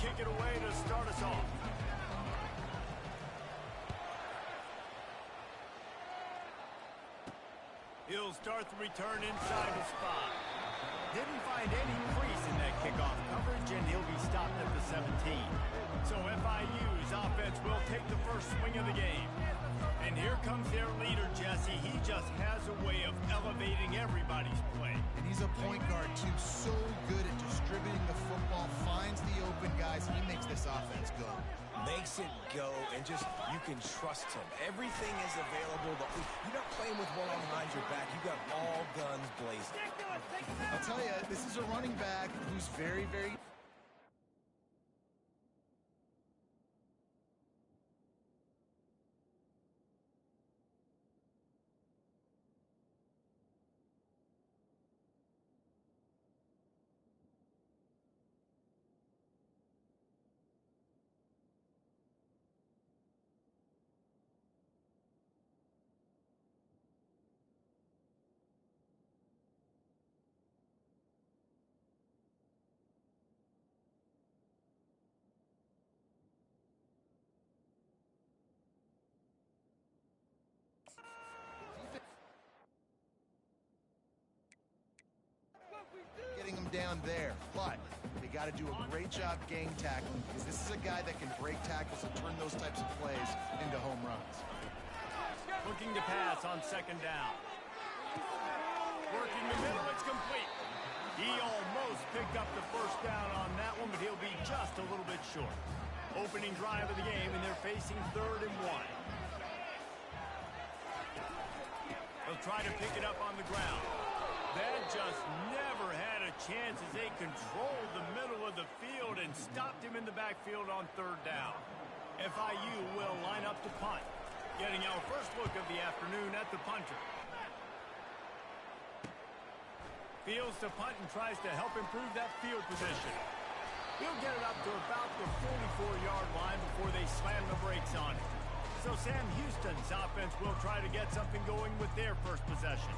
kick it away to start us off. He'll start the return inside the spot. Didn't find any crease in that kickoff coverage, and he'll be stopped at the 17. So FIU's offense will take the first swing of the game. And here comes their leader, Jesse. He just has a way of elevating everybody's play. And he's a point guard, too. So good at distributing the football, finds the open guys. He makes this offense go. Makes it go, and just, you can trust him. Everything is available. You're not playing with one arm behind your back. You got all guns blazing. I'll tell you, this is a running back who's very, very... Getting him down there, but they got to do a great job gang tackling, because this is a guy that can break tackles and turn those types of plays into home runs. Looking to pass on second down. Working the middle, it's complete. He almost picked up the first down on that one, but he'll be just a little bit short. Opening drive of the game, and they're facing 3rd and 1. They'll try to pick it up on the ground. That just never had a chance as they controlled the middle of the field and stopped him in the backfield on 3rd down. FIU will line up to punt, getting our first look of the afternoon at the punter. Fields to punt and tries to help improve that field position. He'll get it up to about the 44-yard line before they slam the brakes on it. So Sam Houston's offense will try to get something going with their first possession.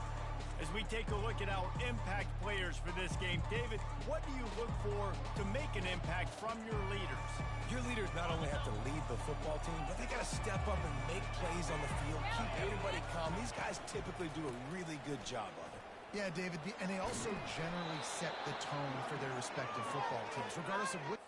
As we take a look at our impact players for this game, David, what do you look for to make an impact from your leaders? Your leaders not only have to lead the football team, but they got to step up and make plays on the field, keep everybody calm. These guys typically do a really good job of it. Yeah, David, and they also generally set the tone for their respective football teams, regardless of what...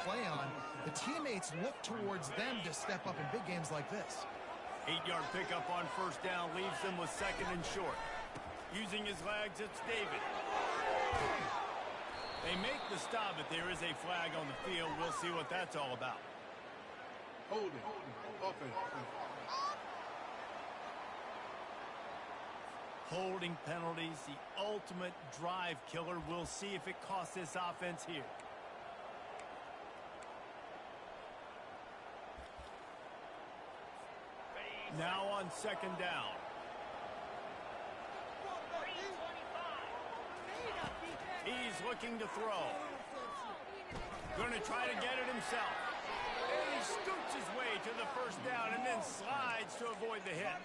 play on, the teammates look towards them to step up in big games like this. 8-yard pickup on first down leaves them with 2nd and short. Using his legs, it's David. They make the stop, but there is a flag on the field. We'll see what that's all about. Holding. Offense. Holding penalties, the ultimate drive killer. We'll see if it costs this offense here. Now on 2nd down. He's looking to throw. Going to try to get it himself. And he scoots his way to the first down and then slides to avoid the hit.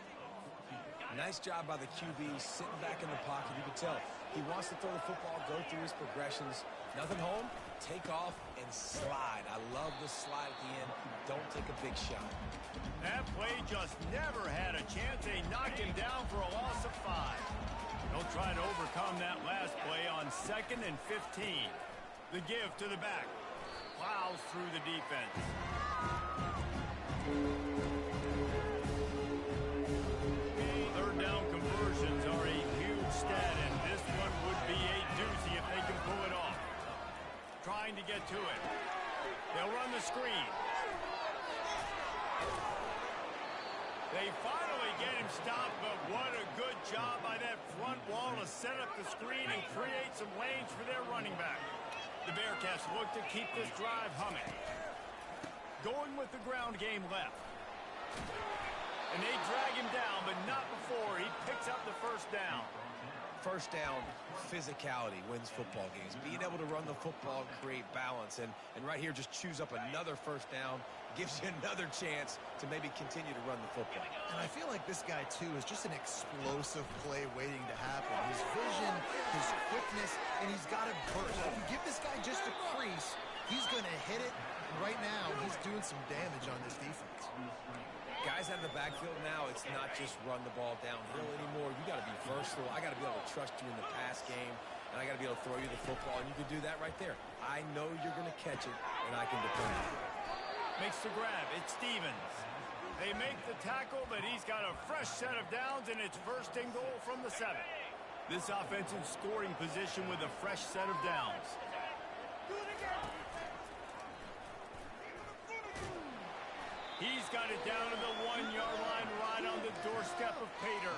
Nice job by the QB, sitting back in the pocket. You can tell he wants to throw the football, go through his progressions. Nothing home, take off and slide. I love the slide at the end. Don't take a big shot. That play just never had a chance. They knocked him down for a loss of 5. They'll try to overcome that last play on 2nd and 15. The give to the back. Plows through the defense. Third down conversions are a huge stat, and this one would be a doozy if they can pull it off. Trying to get to it. They'll run the screen. They finally get him stopped, but what a good job by that front wall to set up the screen and create some lanes for their running back. The Bearcats look to keep this drive humming. Going with the ground game left. And they drag him down, but not before he picks up the first down. First down, physicality wins football games. Being able to run the football and create balance. And right here, just choose up another first down, gives you another chance to maybe continue to run the football. And I feel like this guy, too, is just an explosive play waiting to happen. His vision, his quickness, and he's got a burst. If you give this guy just a crease, he's going to hit it. And right now, he's doing some damage on this defense. Guys out of the backfield now, it's not just run the ball downhill anymore. You got to be versatile. I got to be able to trust you in the pass game, and I got to be able to throw you the football, and you can do that right there. I know you're going to catch it, and I can depend on you. Makes the grab. It's Stevens. They make the tackle, but he's got a fresh set of downs, and it's first and goal from the 7. This offense in scoring position with a fresh set of downs. He's got it down to the 1-yard line right on the doorstep of Pater.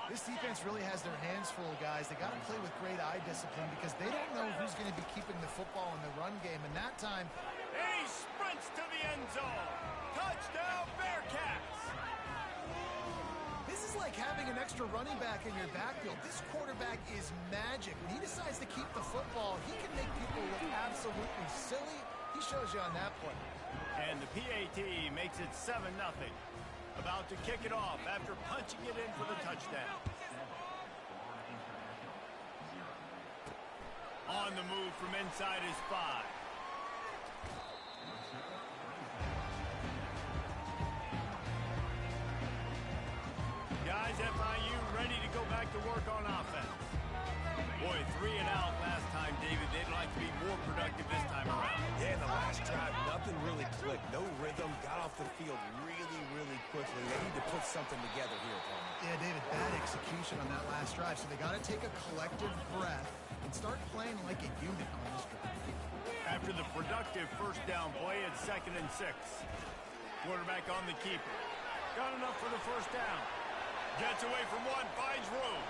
This defense really has their hands full, guys. They got to play with great eye discipline because they don't know who's going to be keeping the football in the run game. And that time, and he sprints to the end zone. Touchdown, Bearcats! This is like having an extra running back in your backfield. This quarterback is magic. When he decides to keep the football, he can make people look absolutely silly. He shows you on that play. And the PAT makes it 7-0. About to kick it off after punching it in for the touchdown. On the move from inside his 5. Guys, FIU ready to go back to work on offense. Boy, 3 and out last time, David. They'd like to be more productive this time around. Yeah, in the last drive, nothing really clicked. No rhythm. Got off the field really, really quickly. They need to put something together here, Palmer. Yeah, David, bad execution on that last drive. So they got to take a collective breath and start playing like a unit on this drive. After the productive first down play, it's 2nd and 6. Quarterback on the keeper. Got enough for the first down. Gets away from one, finds room.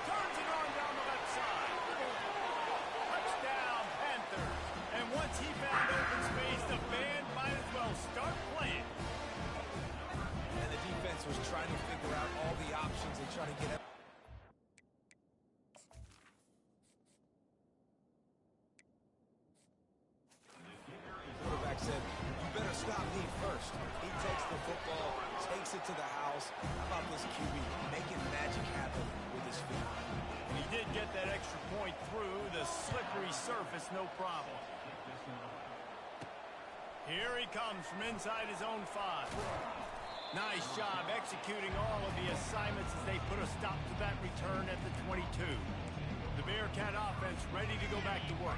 Turns it on down the left side. Touchdown, Panthers. And once he found open space, the band might as well start playing. And the defense was trying to figure out all the options and try to get up. Quarterback said, you better stop me first. He takes the football, takes it to the house. How about this QB making magic happen with his feet? And he did get that extra point through the slippery surface, no problem. Here he comes from inside his own 5. Nice job executing all of the assignments as they put a stop to that return at the 22. The Bearcat offense ready to go back to work.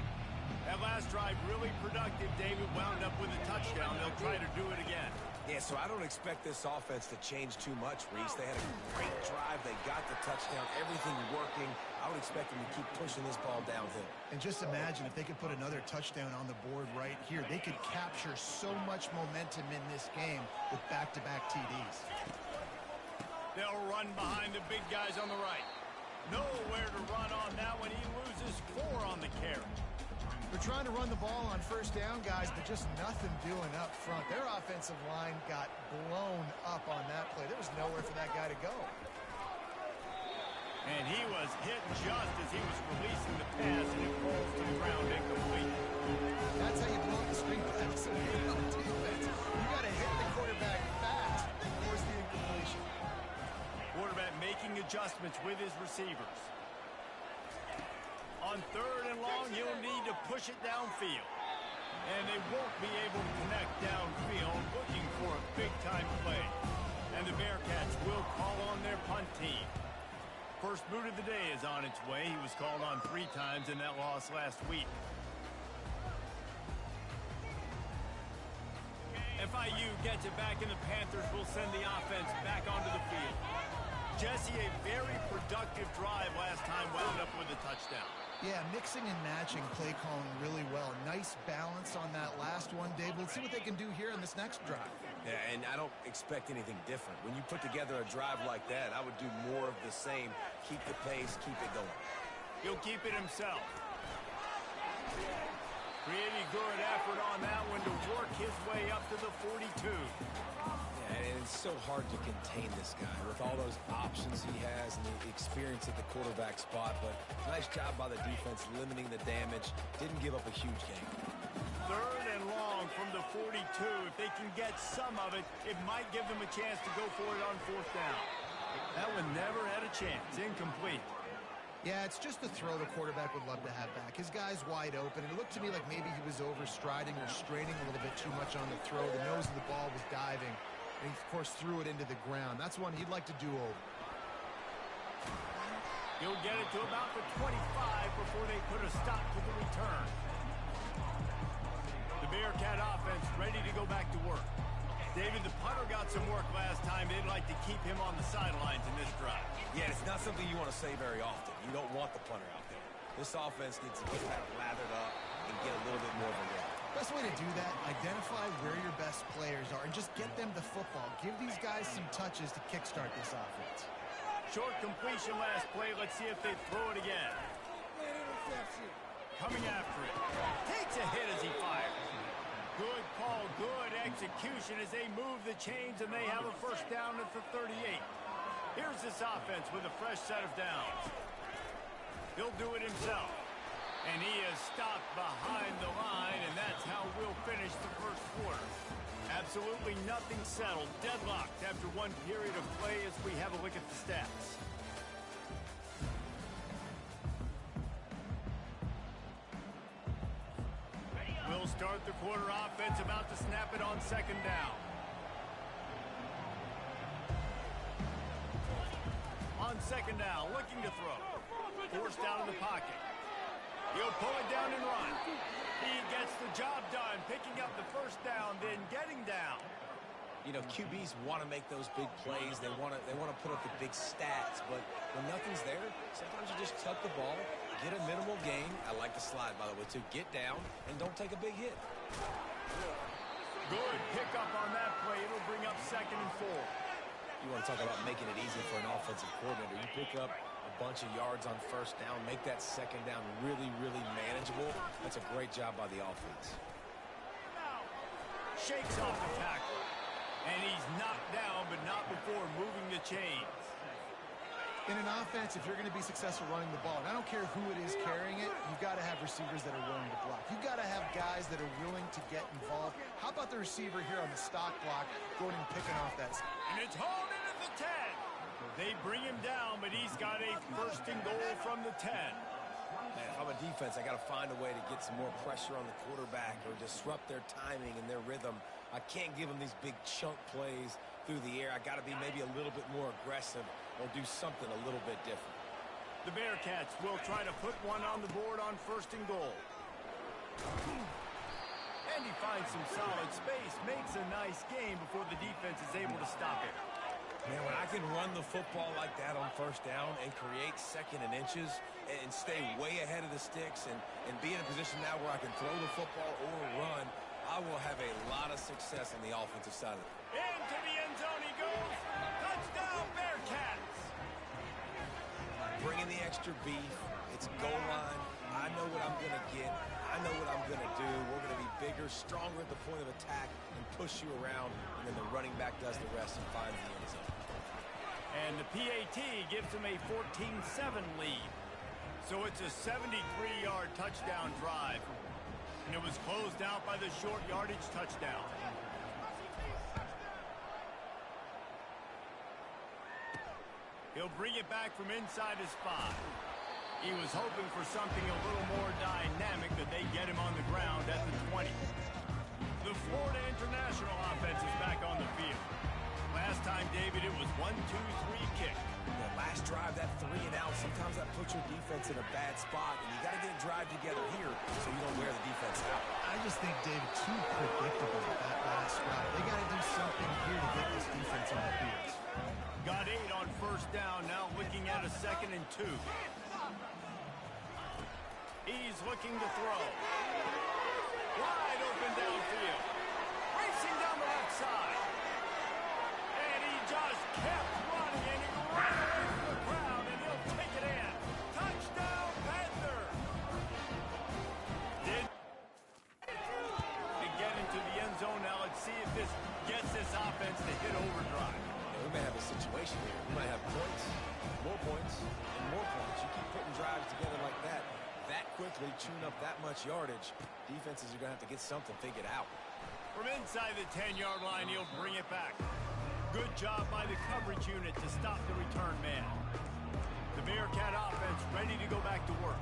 That last drive really productive. David wound up with a touchdown. They'll try to do it again. Yeah, so I don't expect this offense to change too much, Reese. They had a great drive. They got the touchdown. Everything working. I would expect them to keep pushing this ball downhill. And just imagine if they could put another touchdown on the board right here. They could capture so much momentum in this game with back-to-back TDs. They'll run behind the big guys on the right. Nowhere to run on that one. He loses 4 on the carry. They're trying to run the ball on first down, guys, but just nothing doing up front. Their offensive line got blown up on that play. There was nowhere for that guy to go. And he was hit just as he was releasing the pass, and it falls to the ground incomplete. That's how you blow up the screen pass. So on defense, you got to hit the quarterback fast and force the incompletion. Quarterback making adjustments with his receivers. On 3rd and long, he'll need to push it downfield. And they won't be able to connect downfield, looking for a big-time play. And the Bearcats will call on their punt team. First boot of the day is on its way. He was called on 3 times in that loss last week. FIU gets it back, and the Panthers will send the offense back onto the field. Jesse, a very productive drive last time, wound up with a touchdown. Yeah, mixing and matching play calling really well. Nice balance on that last one, Dave. Let's see what they can do here in this next drive. Yeah, and I don't expect anything different. When you put together a drive like that, I would do more of the same. Keep the pace, keep it going. He'll keep it himself. Pretty good effort on that one to work his way up to the 42. Yeah, so hard to contain this guy with all those options he has and the experience at the quarterback spot, but nice job by the defense limiting the damage. Didn't give up a huge gain. 3rd and long from the 42. If they can get some of it, it might give them a chance to go for it on 4th down. That one never had a chance. Incomplete. Yeah, it's just the throw the quarterback would love to have back. His guy's wide open, and it looked to me like maybe he was overstriding or straining a little bit too much on the throw. The nose of the ball was diving, and he, of course, threw it into the ground. That's one he'd like to do over. He'll get it to about the 25 before they put a stop to the return. The Bearcat offense ready to go back to work. David, the punter got some work last time. They'd like to keep him on the sidelines in this drive. Yeah, it's not something you want to say very often. You don't want the punter out there. This offense needs to get that lathered up and get a little bit more of a run. Best way to do that, identify where your best players are and just get them the football. Give these guys some touches to kickstart this offense. Short completion last play. Let's see if they throw it again. Coming after it. Takes a hit as he fires. Good call, good execution as they move the chains, and they have a 1st down at the 38. Here's this offense with a fresh set of downs. He'll do it himself. And he is stopped behind the line, and that's how we'll finish the 1st quarter. Absolutely nothing settled. Deadlocked after one period of play as we have a look at the stats. We'll start the quarter offense, about to snap it on 2nd down. On 2nd down, looking to throw. Forced out of the pocket. He'll pull it down and run. He gets the job done, picking up the 1st down, then getting down. You know, QBs want to make those big plays. They want to put up the big stats, but when nothing's there, sometimes you just tuck the ball, get a minimal gain. I like the slide, by the way, to get down and don't take a big hit. Good pickup on that play. It'll bring up 2nd and 4. You want to talk about making it easy for an offensive coordinator. You pick up a bunch of yards on 1st down, make that 2nd down really, really manageable. That's a great job by the offense. Shakes off the tackle. And he's knocked down, but not before moving the chains. In an offense, if you're going to be successful running the ball, and I don't care who it is carrying it, you've got to have receivers that are willing to block. You've got to have guys that are willing to get involved. How about the receiver here on the stock block going and picking off that? And it's hauled in at the 10. They bring him down, but he's got a 1st and goal from the 10. Man, if I'm a defense, I got to find a way to get some more pressure on the quarterback or disrupt their timing and their rhythm. I can't give them these big chunk plays through the air. I got to be maybe a little bit more aggressive or do something a little bit different. The Bearcats will try to put one on the board on 1st and goal. And he finds some solid space, makes a nice game before the defense is able to stop it. Man, when I can run the football like that on 1st down and create 2nd and inches and stay way ahead of the sticks and be in a position now where I can throw the football or run, I will have a lot of success on the offensive side of it. Into the end zone he goes. Touchdown, Bearcats. Bringing the extra beef. It's goal line. I know what I'm going to get. I know what I'm going to do. We're going to be bigger, stronger at the point of attack and push you around, and then the running back does the rest and finds the end zone. And the PAT gives him a 14-7 lead. So it's a 73-yard touchdown drive. And it was closed out by the short yardage touchdown. He'll bring it back from inside his 5. He was hoping for something a little more dynamic, but they get him on the ground at the 20. The Florida International offense is back on the field. Last time, David, it was 1-2-3 kick. The last drive, that 3 and out, sometimes that puts your defense in a bad spot, and you got to get a drive together here so you don't wear the defense out. I just think, David, too predictable that last drive. They got to do something here to get this defense on the field. Got 8 on 1st down, now looking at a 2nd and 2. He's looking to throw. Wide open downfield. Racing down the left side. And he just kept running, and he ran away from the crowd, and he'll take it in. Touchdown, Panther! To get into the end zone now, let's see if practice gets this offense to hit overdrive. We may have a situation here. We might have points, and more points. You keep putting drives together like that quickly, chewing up that much yardage, defenses are going to have to get something figured out. From inside the 10-yard line, he'll bring it back. Good job by the coverage unit to stop the return man. The Bearcat offense ready to go back to work.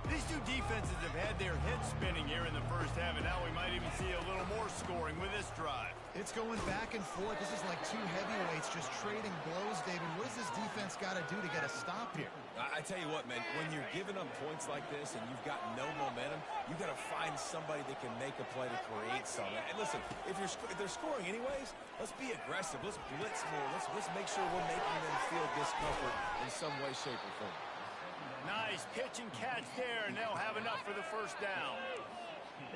These two defenses have had their heads spinning here in the first half, and now we might even see a little more scoring with this drive. It's going back and forth. This is like two heavyweights just trading blows, David. What does this defense got to do to get a stop here? I tell you what, man, when you're giving up points like this and you've got no momentum, you got to find somebody that can make a play to create something. And listen, if they're scoring anyways, let's be aggressive. Let's blitz more. Let's make sure we're making them feel discomfort in some way, shape, or form. Nice pitch and catch there, and they'll have enough for the first down.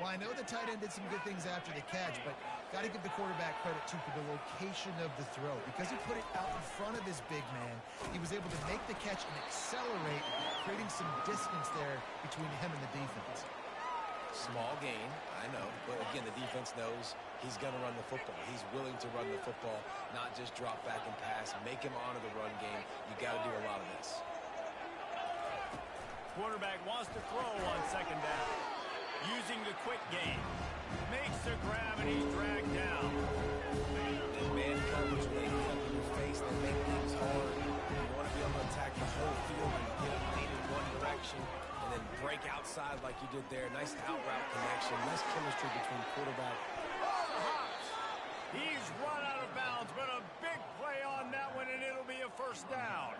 Well, I know the tight end did some good things after the catch, but got to give the quarterback credit, too, for the location of the throw. Because he put it out in front of his big man, he was able to make the catch and accelerate, creating some distance there between him and the defense. Small gain, I know, but again, the defense knows he's going to run the football. He's willing to run the football, not just drop back and pass, make him honor the run game. You got to do a lot of this. Quarterback wants to throw on second down. Using the quick game. Makes the grab, and he's dragged down. And man coverage, when they get up in your face, they make things hard. You want to be able to attack the whole field and get them lean in one direction and then break outside like you did there. Nice out route connection. Nice chemistry between quarterback. He's run out of bounds, but a big play on that one, and it'll be a first down.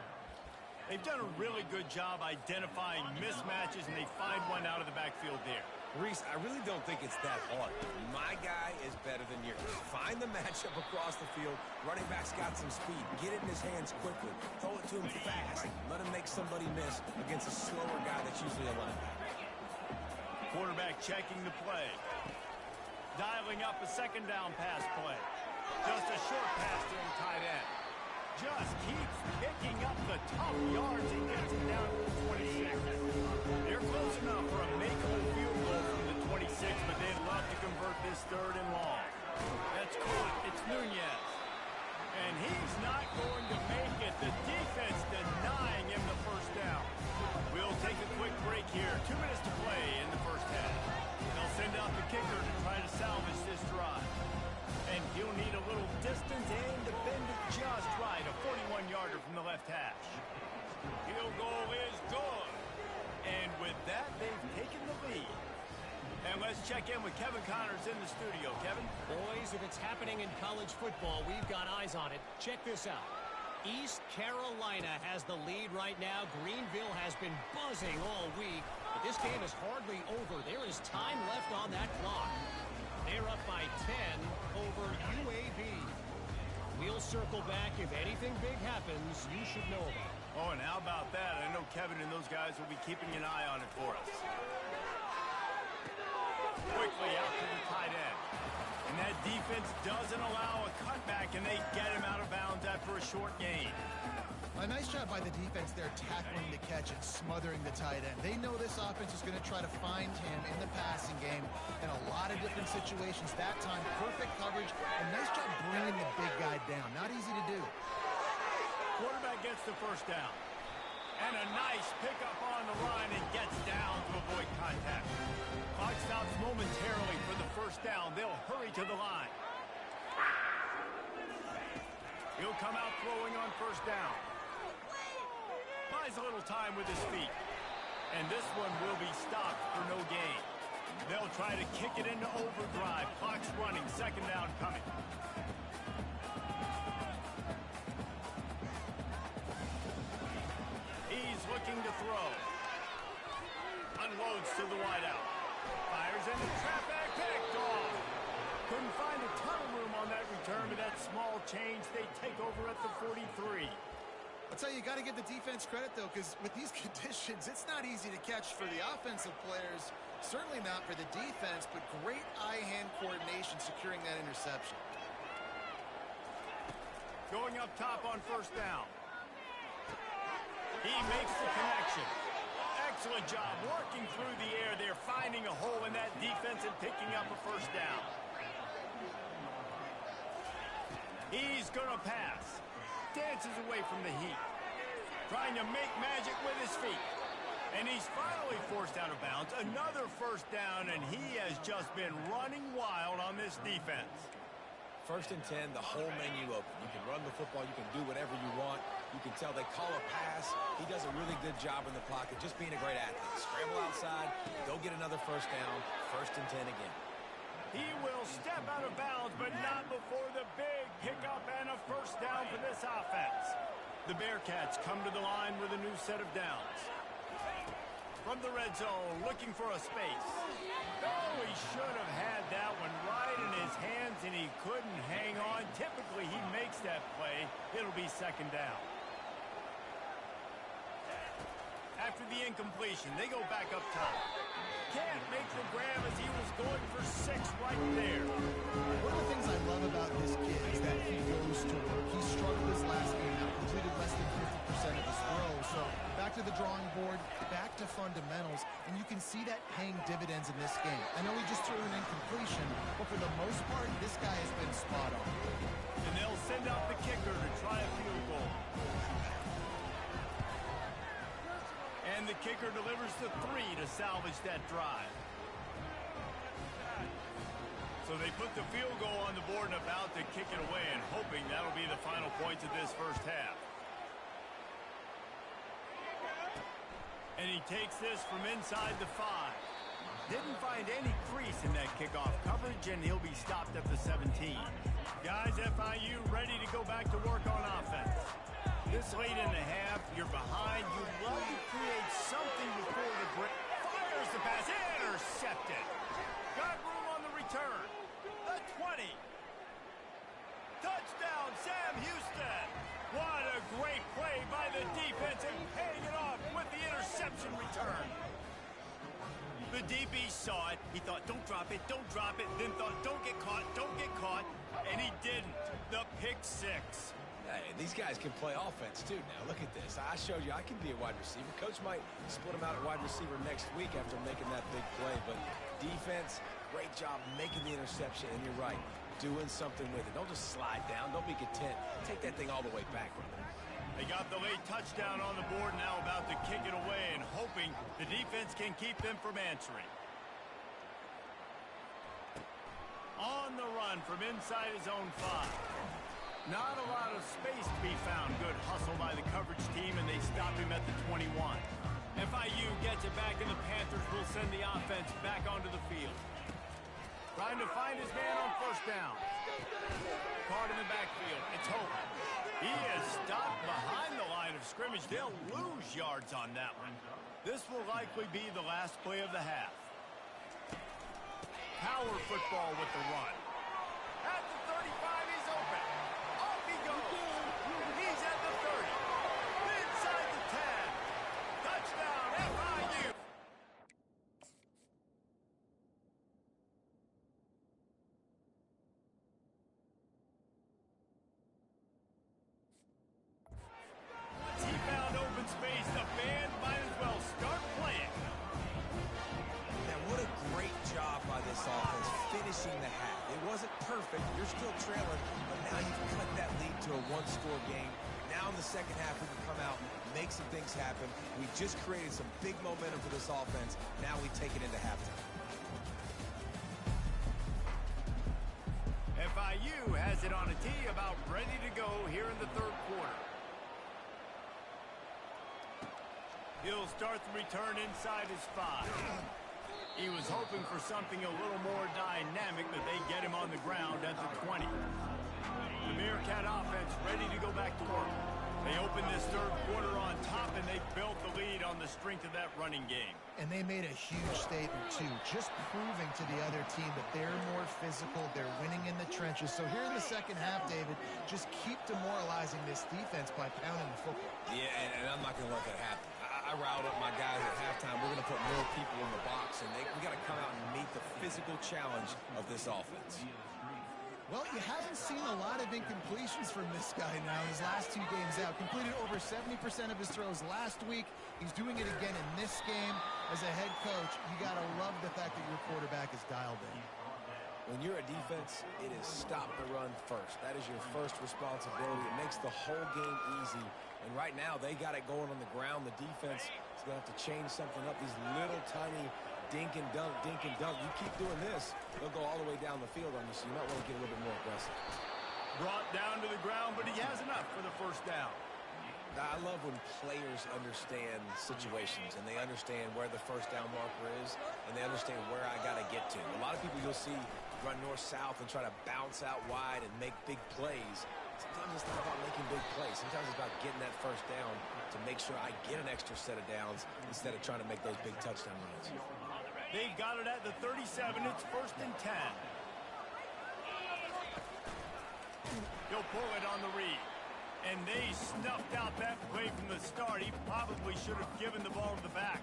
They've done a really good job identifying mismatches, and they find one out of the backfield there. Reese, I really don't think it's that hard. My guy is better than yours. Find the matchup across the field. Running back's got some speed. Get it in his hands quickly. Throw it to him fast. Let him make somebody miss against a slower guy that's usually a linebacker. Quarterback checking the play. Dialing up a second down pass play. Just a short pass to the tight end. Just keeps picking up the tough yards and gets it down to the 26. They're close enough for a makeable field goal from the 26, but they'd love to convert this third and long. That's caught. It's Nunez. And he's not going to make it. The defense denying him the first down. We'll take a quick break here. 2 minutes to play in the first half. They'll send out the kicker to try to salvage this drive. And he'll need a little distance and to bend it just right. A 41-yarder from the left hash. Field goal is good. And with that, they've taken the lead. And let's check in with Kevin Connors in the studio. Kevin? Boys, if it's happening in college football, we've got eyes on it. Check this out. East Carolina has the lead right now. Greenville has been buzzing all week. But this game is hardly over. There is time left on that clock. They're up by 10 over UAB. We'll circle back. If anything big happens, you should know about it. Oh, and how about that? I know Kevin and those guys will be keeping an eye on it for us. Quickly out to the tight end. And that defense doesn't allow a cutback, and they get him out of bounds after a short gain. A nice job by the defense there tackling the catch and smothering the tight end. They know this offense is going to try to find him in the passing game in a lot of different situations. That time, perfect coverage, and nice job bringing the big guy down. Not easy to do. Quarterback gets the first down. And a nice pickup on the line and gets down to avoid contact. Clock stops momentarily for the first down. They'll hurry to the line. He'll come out throwing on first down. Buys a little time with his feet. And this one will be stopped for no gain. They'll try to kick it into overdrive. Clock's running. Second down coming. He's looking to throw. Unloads to the wideout. Fires into the trap back. Picked off. Couldn't find a ton of room on that return, but that small change, they take over at the 43. I'll tell you, you got to give the defense credit, though, because with these conditions, it's not easy to catch for the offensive players. Certainly not for the defense, but great eye-hand coordination securing that interception. Going up top on first down. He makes the connection. Excellent job working through the air. They're finding a hole in that defense and picking up a first down. He's going to pass. Dances away from the heat. Trying to make magic with his feet. And he's finally forced out of bounds. Another first down, and he has just been running wild on this defense. 1st and 10, the whole menu open. You can run the football. You can do whatever you want. You can tell they call a pass. He does a really good job in the pocket, just being a great athlete. Scramble outside, go get another first down. 1st and 10 again. He will step out of bounds, but not before the big pickup and a first down for this offense. The Bearcats come to the line with a new set of downs. From the red zone, looking for a space. Oh, he should have had that one right in his hands, and he couldn't hang on. Typically, he makes that play. It'll be 2nd down. After the incompletion, they go back up top. Can't make the grab as he was going for 6 right there. One of the things I love about this kid is that he goes to work. He struggled this last game out, completed less than 50% of his throws. So back to the drawing board, back to fundamentals, and you can see that paying dividends in this game. I know he just threw an incompletion, but for the most part, this guy has been spot on. And they'll send out the kicker to try a field goal. And the kicker delivers the 3 to salvage that drive. So they put the field goal on the board and about to kick it away, and hoping that'll be the final points of this first half. And he takes this from inside the 5. Didn't find any crease in that kickoff coverage, and he'll be stopped at the 17. Guys, FIU ready to go back to work on offense. This late in the half, you're behind. You'd love to create something before the break. Fires the pass. Intercepted. Got room on the return. The 20. Touchdown, Sam Houston. What a great play by the defense and paying it off with the interception return. The DB saw it. He thought, don't drop it, then thought, don't get caught, and he didn't. The pick 6. Hey, these guys can play offense, too. Now, look at this. I showed you I can be a wide receiver. Coach might split him out at wide receiver next week after making that big play. But defense, great job making the interception. And you're right, doing something with it. Don't just slide down. Don't be content. Take that thing all the way back. They got the late touchdown on the board, now about to kick it away and hoping the defense can keep them from answering. On the run from inside his own 5. Not a lot of space to be found. Good hustle by the coverage team, and they stop him at the 21. FIU gets it back, and the Panthers will send the offense back onto the field. Trying to find his man on first down. Caught in the backfield. It's Hope. He is stopped behind the line of scrimmage. They'll lose yards on that one. This will likely be the last play of the half. Power football with the run. At the 35, he's open. Off he goes. He's at the 30. Inside the 10. Touchdown, FIU. He found open space. The band might as well start playing. Now, what a great job by this offense finishing the half. It wasn't perfect. You're still trailing, but now you've cut that lead to a one-score game. Now in the second half, we can come out and make some things happen. We just created some big momentum for this offense. Now we take it into halftime. FIU has it on a tee, about ready to go here in the third quarter. He'll start the return inside his 5. He was hoping for something a little more dynamic, but they get him on the ground at the 20. The Bearcat offense ready to go back to work. They open this third quarter on top, and they built the lead on the strength of that running game. And they made a huge statement, too, just proving to the other team that they're more physical, they're winning in the trenches. So here in the second half, David, just keep demoralizing this defense by pounding the football. Yeah, and I'm not going to let that happen. I riled up my guys at halftime. We're going to put more people in the box, and we got to come out and meet the physical challenge of this offense. Well, you haven't seen a lot of incompletions from this guy now in his last 2 games out. Completed over 70% of his throws last week. He's doing it again in this game. As a head coach, you got to love the fact that your quarterback is dialed in. When you're a defense, it is stop the run first. That is your first responsibility. It makes the whole game easy. And right now, they got it going on the ground. The defense is going to have to change something up. These little tiny dink and dunk, dink and dunk. You keep doing this, they'll go all the way down the field on you, so you might want to get a little bit more aggressive. Brought down to the ground, but he has enough for the first down. I love when players understand situations and they understand where the first down marker is and they understand where I got to get to. A lot of people you'll see run north-south and try to bounce out wide and make big plays. Sometimes it's not about making big plays. Sometimes it's about getting that first down to make sure I get an extra set of downs instead of trying to make those big touchdown runs. They've got it at the 37. It's 1st and 10. He'll pull it on the read. And they snuffed out that play from the start. He probably should have given the ball to the back.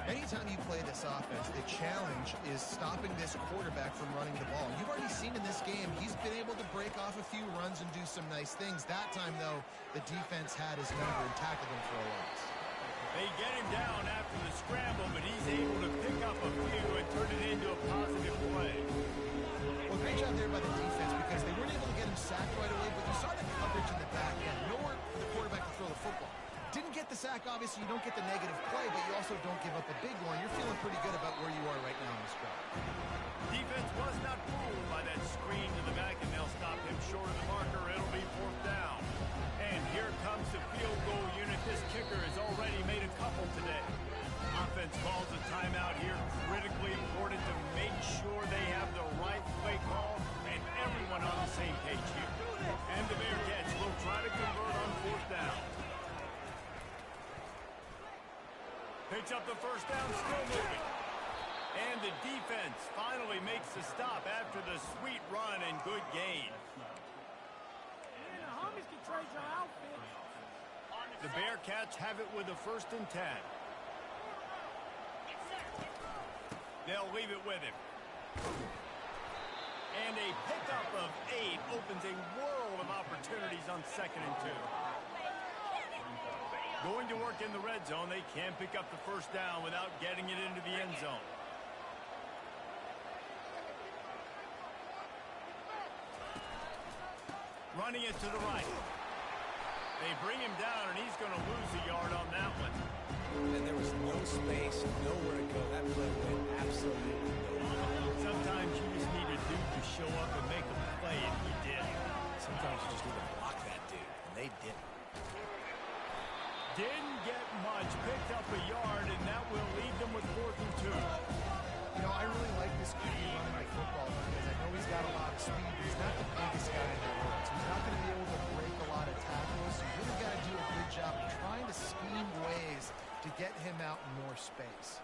Anytime you play this offense, the challenge is stopping this quarterback from running the ball. You've already seen in this game, he's been able to break off a few runs and do some nice things. That time, though, the defense had his number and tackled him for a loss. They get him down after the scramble, but he's able to pick up a few and turn it into a positive play. Well, great job there by the defense because they weren't able to get him sacked right away, but you saw the coverage in the back end. Nowhere for the quarterback to throw the football. Didn't get the sack, obviously. You don't get the negative play, but you also don't give up a big one. You're feeling pretty good about where you are right now in this drive. Defense was not fooled by that screen to the back, and they'll stop him short of the marker. It'll be 4th down. And here comes the field goal unit. This kicker has already made a couple today. Offense calls a timeout here. Critically important to make sure they have the right play call and everyone on the same page here. And the Bearcats will try to convert on 4th down. Picks up the first down, still moving. And the defense finally makes the stop after the sweet run and good gain. The Bearcats have it with a 1st and 10. They'll leave it with him. And a pickup of 8 opens a world of opportunities on 2nd and 2. Going to work in the red zone. They can pick up the first down without getting it into the end zone. Running it to the right. They bring him down, and he's going to lose a yard on that one. And there was no space, nowhere to go. That play went absolutely nowhere. Sometimes you just need a dude to show up and make a play, and he did. Sometimes you just need to block that dude, and they didn't. Didn't get much, picked up a yard, and that will leave them with 4th and 2. You know, I really like this QB running the football because I know he's got a lot of speed, but he's not the biggest guy in the world. So he's not going to be able to break a lot of tackles. So you really got to do a good job of trying to scheme ways to get him out in more space.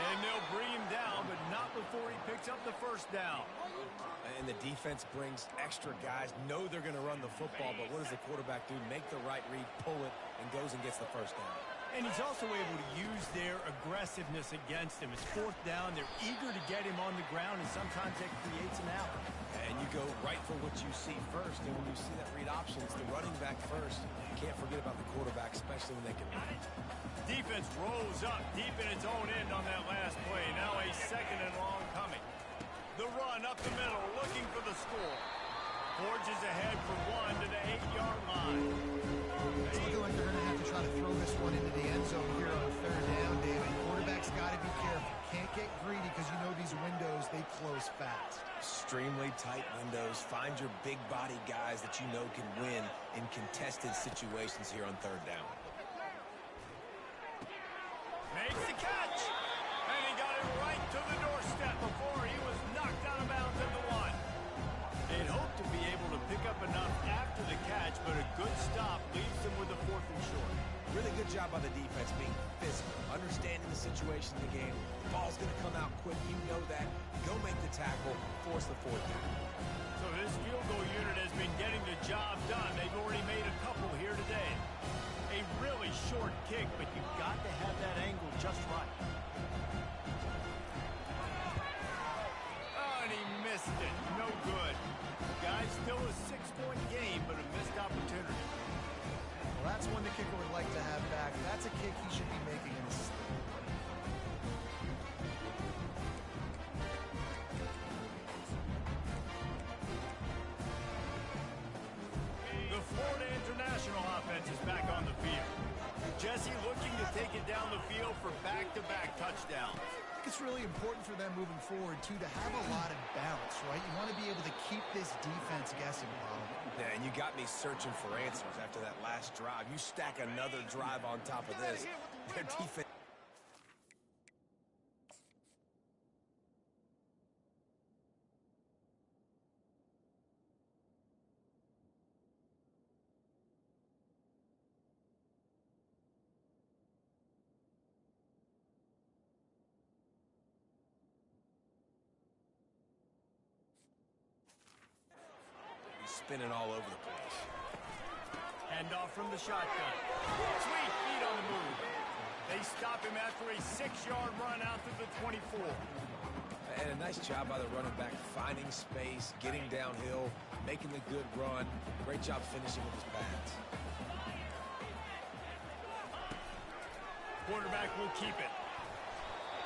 And they'll bring him down, but not before he picks up the first down. And the defense brings extra guys, know they're going to run the football, but what does the quarterback do? Make the right read, pull it, and goes and gets the first down. And he's also able to use their aggressiveness against him. It's 4th down. They're eager to get him on the ground, and sometimes that creates an out. And you go right for what you see first. And when you see that read option, it's the running back first. You can't forget about the quarterback, especially when they can run. Defense rolls up deep in its own end on that last play. Now a 2nd and long coming. The run up the middle, looking for the score. Forges ahead for 1 to the 8-yard line. It's looking like they're going to have to try to throw this one into the end zone here on 3rd down, David. Quarterback's got to be careful. Can't get greedy because you know these windows, they close fast. Extremely tight windows. Find your big body guys that you know can win in contested situations here on 3rd down. Makes the catch. And he got it right to the doorstep before he was knocked out of bounds at the 1. They'd hoped to be able to pick up enough after the catch, but a good stop leaves them with a 4th and short. Really good job by the defense being physical, understanding the situation in the game. The ball's going to come out quick. You know that. Go make the tackle, force the 4th down. So this field goal unit has been getting the job done. They've already made a couple here today. A really short kick, but you've got to have that angle just right. Oh, and he missed it. No good. Guys, still a 6-point game, but a missed opportunity. Well, that's one the kicker would like to have back. That's a kick he should be making in his sleep. Jesse looking to take it down the field for back-to-back touchdowns. I think it's really important for them moving forward, too, to have a lot of balance, right? You want to be able to keep this defense guessing, Bob. Yeah, and you got me searching for answers after that last drive. You stack another drive on top of this. Their defense. Spinning all over the place. Handoff from the shotgun. Sweet feet on the move. They stop him after a 6-yard run out to the 24. And a nice job by the running back, finding space, getting downhill, making the good run. Great job finishing with his pads. Quarterback will keep it.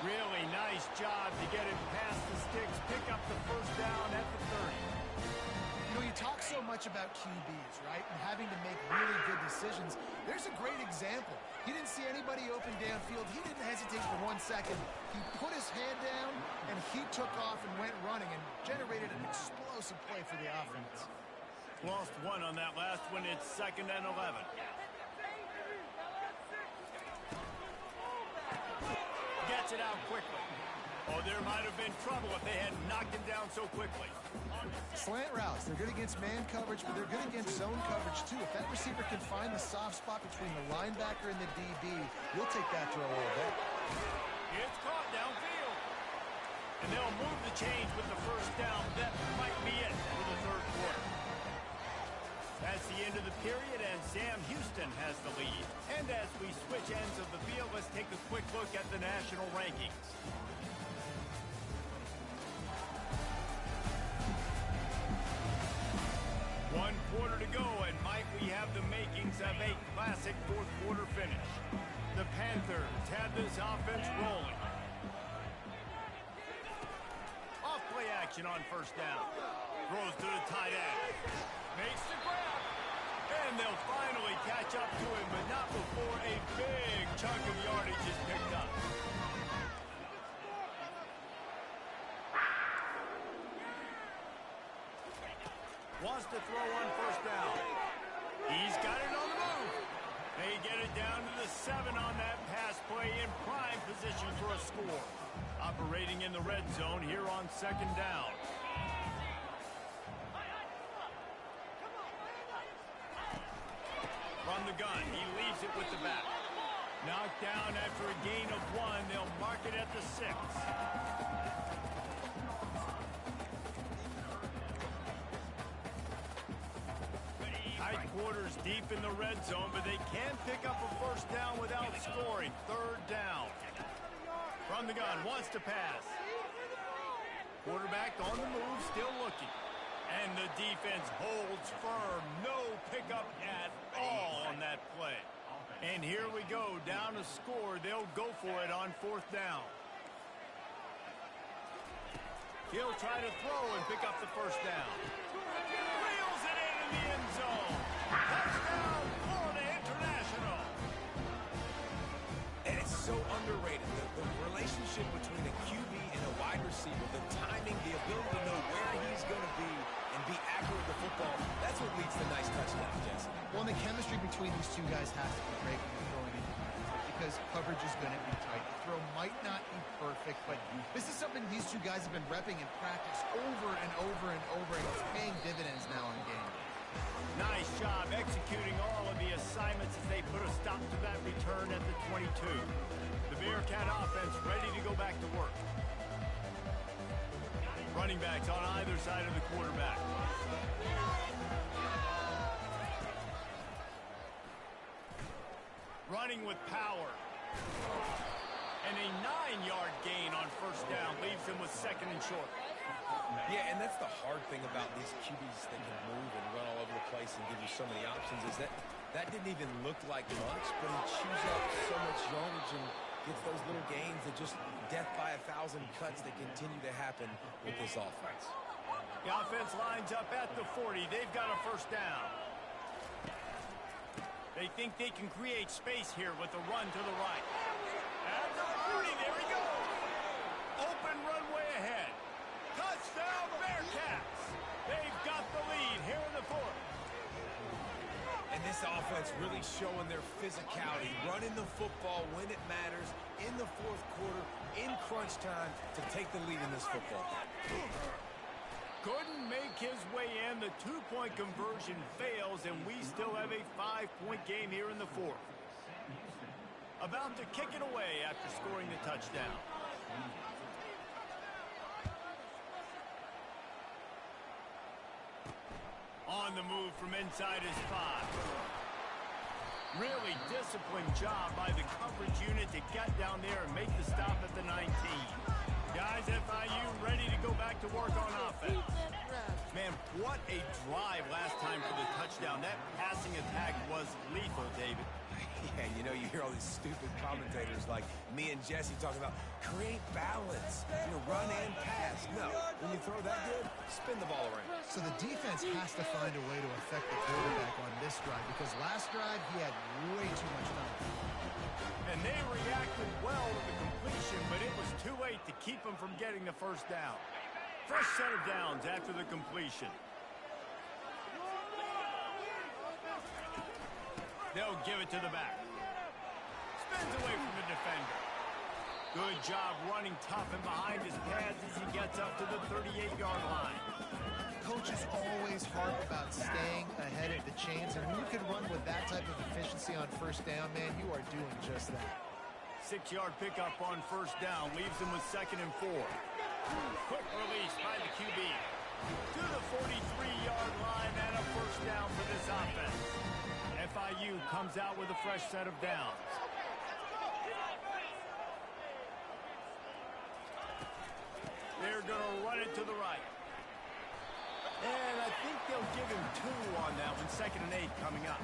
Really nice job to get it past the sticks, pick up the first down at the 30. You know, you talk so much about QBs, right, and having to make really good decisions. There's a great example. He didn't see anybody open downfield. He didn't hesitate for 1 second. He put his hand down, and he took off and went running and generated an explosive play for the offense. Lost one on that last one. It's 2nd and 11. Gets it out quickly. Oh, there might have been trouble if they had knocked him down so quickly. Slant routes, they're good against man coverage, but they're good against zone coverage, too. If that receiver can find the soft spot between the linebacker and the DB, you'll take that throw all day. It's caught downfield. And they'll move the chains with the first down. That might be it for the third quarter. That's the end of the period, and Sam Houston has the lead. And as we switch ends of the field, let's take a quick look at the national rankings. One quarter to go, and Mike, we have the makings of a classic fourth quarter finish. The Panthers have this offense rolling. Off play action on first down. Throws to the tight end. Makes the grab. And they'll finally catch up to him, but not before a big chunk of yardage is picked up. Wants to throw on first down. He's got it on the move. They get it down to the 7 on that pass play in prime position for a score. Operating in the red zone here on 2nd down. From the gun, he leaves it with the back. Knocked down after a gain of 1. They'll mark it at the 6. Tight quarters deep in the red zone, but they can pick up a first down without scoring. 3rd down. From the gun, wants to pass. Quarterback on the move, still looking. And the defense holds firm. No pickup at all on that play. And here we go, down a score. They'll go for it on 4th down. He'll try to throw and pick up the first down. Reels it in the end zone. Touchdown, Florida International. And it's so underrated. The relationship between a QB and a wide receiver, the timing, the ability to know where he's going to be and be accurate with the football, that's what leads to nice touchdowns, Jesse. Well, and the chemistry between these two guys has to be great when you're throwing into defense, because coverage is going to be tight. The throw might not be perfect, but this is something these two guys have been repping in practice over and over and over, and it's paying dividends now in game. Nice job executing all of the assignments as they put a stop to that return at the 22. The Bearcat offense ready to go back to work. Running backs on either side of the quarterback. Running with power. And a 9-yard gain on first down leaves him with 2nd and short. Yeah, and that's the hard thing about these QBs that can move and run all over the place and give you so many options is that didn't even look like much, but he chews up so much yardage and gets those little gains that just death by 1,000 cuts that continue to happen with this offense. The offense lines up at the 40. They've got a first down. They think they can create space here with the run to the right. And the 40, there he goes. Open runway ahead. Touchdown, Bearcats. They've got the lead here in the fourth. And this offense really showing their physicality, running the football when it matters, in the fourth quarter, in crunch time, to take the lead in this football game. Couldn't make his way in. The two-point conversion fails, and we still have a 5-point game here in the fourth. About to kick it away after scoring the touchdown. On the move from inside his 5. Really disciplined job by the coverage unit to get down there and make the stop at the 19. Guys, FIU ready to go back to work on offense. Man, what a drive last time for the touchdown. That passing attack was lethal, David. Yeah, you know, you hear all these stupid commentators like me and Jesse talking about create balance, run and pass. No, when you throw that good, spin the ball around. So the defense has to find a way to affect the quarterback on this drive because last drive he had way too much time. And they reacted well to the completion, but it was too late to keep them from getting the first down. Fresh set of downs after the completion. They'll give it to the back. Spins away from the defender. Good job running tough and behind his pads as he gets up to the 38-yard line. Coaches always harp about staying ahead of the chains, and when you can run with that type of efficiency on first down, man, you are doing just that. 6-yard pickup on first down leaves him with 2nd and 4. Quick release by the QB. To the 43-yard line and a first down for this offense. FIU comes out with a fresh set of downs. They're going to run it to the right. And I think they'll give him 2 on that one. 2nd and 8 coming up.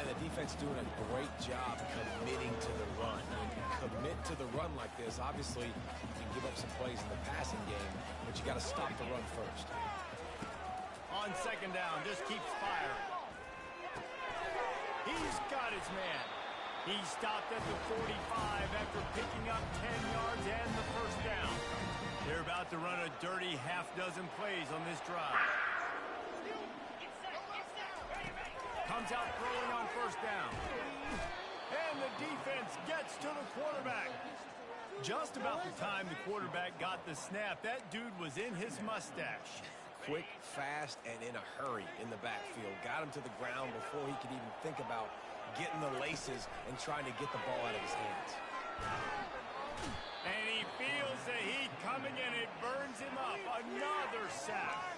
And the defense doing a great job committing to the run. When you commit to the run like this, obviously you can give up some plays in the passing game, but you got to stop the run first. On 2nd down, just keeps firing. He's got his man. He stopped at the 45 after picking up 10 yards and the first down. They're about to run a dirty half-dozen plays on this drive. Comes out throwing on first down. And the defense gets to the quarterback. Just about the time the quarterback got the snap, that dude was in his mustache. Quick, fast, and in a hurry in the backfield. Got him to the ground before he could even think about getting the laces and trying to get the ball out of his hands. And he feels the heat coming and it burns him up. Another sack.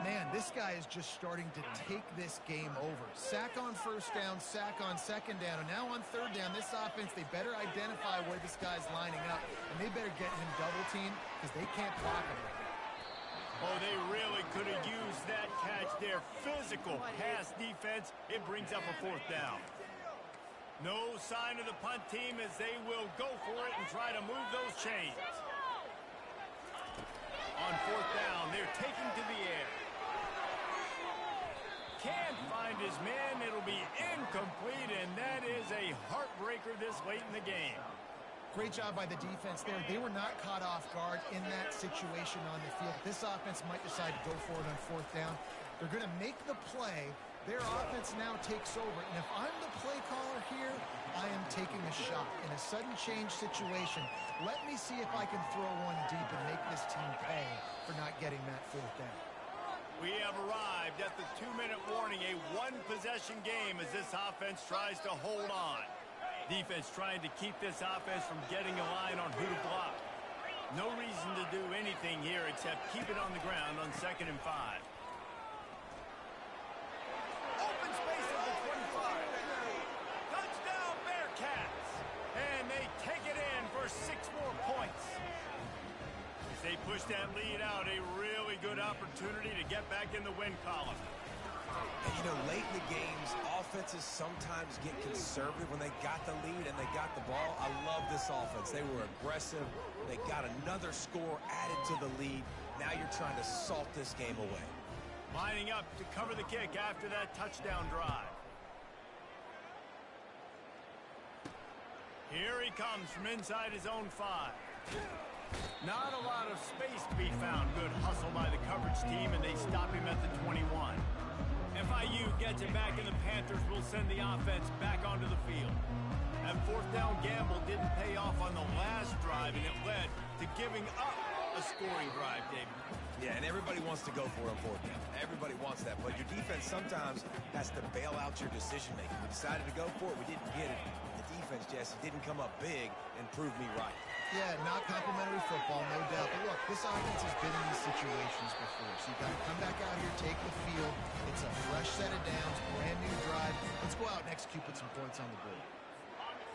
Man, this guy is just starting to take this game over. Sack on first down, sack on 2nd down, and now on 3rd down, this offense, they better identify where this guy's lining up, and they better get him double-teamed because they can't block him. Oh, they really could have used that catch there. Physical pass defense. It brings up a 4th down. No sign of the punt team as they will go for it and try to move those chains. On 4th down, they're taking to the air. Can't find his man. It'll be incomplete, and that is a heartbreaker this late in the game. Great job by the defense there. They were not caught off guard in that situation on the field. This offense might decide to go for it on 4th down. They're going to make the play. Their offense now takes over. And if I'm the play caller here, I am taking a shot. In a sudden change situation, let me see if I can throw one deep and make this team pay for not getting that 4th down. We have arrived at the 2-minute warning, a one-possession game as this offense tries to hold on. Defense trying to keep this offense from getting a line on who to block. No reason to do anything here except keep it on the ground on 2nd and 5. Open space at the 25. Touchdown Bearcats. And they take it in for 6 more points. As they push that lead out, a really good opportunity to get back in the win column. And, late in the games, offenses sometimes get conservative when they got the lead and they got the ball. I love this offense. They were aggressive. They got another score added to the lead. Now you're trying to salt this game away. Lining up to cover the kick after that touchdown drive. Here he comes from inside his own 5. Not a lot of space to be found. Good hustle by the coverage team, and they stop him at the 21. FIU gets it back, and the Panthers will send the offense back onto the field. That fourth down gamble didn't pay off on the last drive, and it led to giving up a scoring drive, David. Yeah, and everybody wants to go for it on fourth down. Everybody wants that, but your defense sometimes has to bail out your decision-making. We decided to go for it. We didn't get it. The defense, Jesse, didn't come up big and prove me right. Yeah, not complimentary football, no doubt. But look, this offense has been in these situations before. So you got to come back out here, take the field. It's a fresh set of downs, brand new drive. Let's go out and execute, put some points on the board.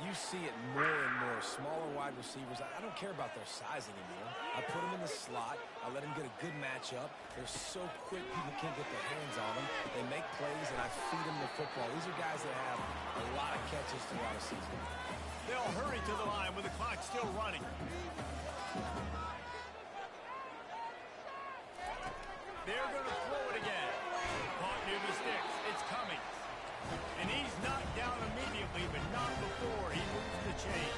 You see it more and more. Smaller wide receivers, I don't care about their size anymore. I put them in the slot. I let them get a good matchup. They're so quick, people can't get their hands on them. They make plays, and I feed them the football. These are guys that have a lot of catches throughout a season. They'll hurry to the line with the clock still running. They're going to throw it again. Caught near the sticks. It's coming. And he's knocked down immediately, but not before he moves the chain.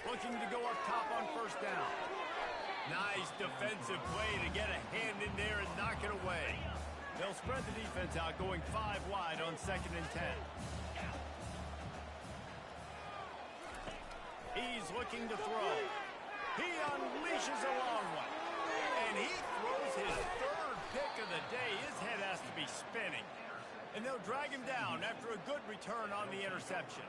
Looking to go up top on first down. Nice defensive play to get a hand in there and knock it away. They'll spread the defense out, going 5 wide on 2nd and 10. He's looking to throw. He unleashes a long one. And he throws his 3rd pick of the day. His head has to be spinning. And they'll drag him down after a good return on the interception.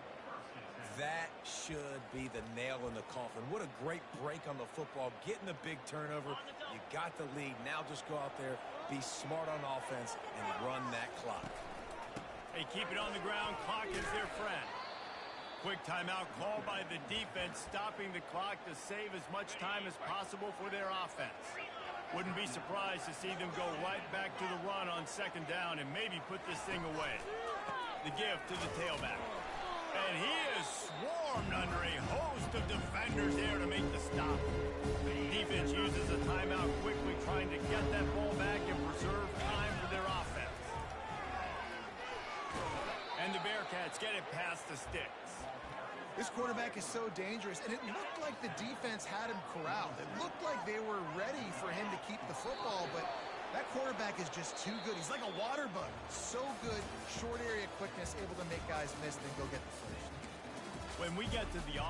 That should be the nail in the coffin. What a great break on the football. Getting the big turnover. You got the lead. Now just go out there, be smart on offense, and run that clock. They keep it on the ground. Clock is their friend. Quick timeout called by the defense, stopping the clock to save as much time as possible for their offense. Wouldn't be surprised to see them go right back to the run on 2nd down and maybe put this thing away. The give to the tailback. And he is swarmed under a host of defenders there to make the stop. Defense uses a timeout quickly, trying to get that ball back and preserve time for their offense. And the Bearcats get it past the sticks. This quarterback is so dangerous, and it looked like the defense had him corralled. It looked like they were ready for him to keep the football, but that quarterback is just too good. He's like a water bug. So good, short area quickness, able to make guys miss, then go get the first. When we get to the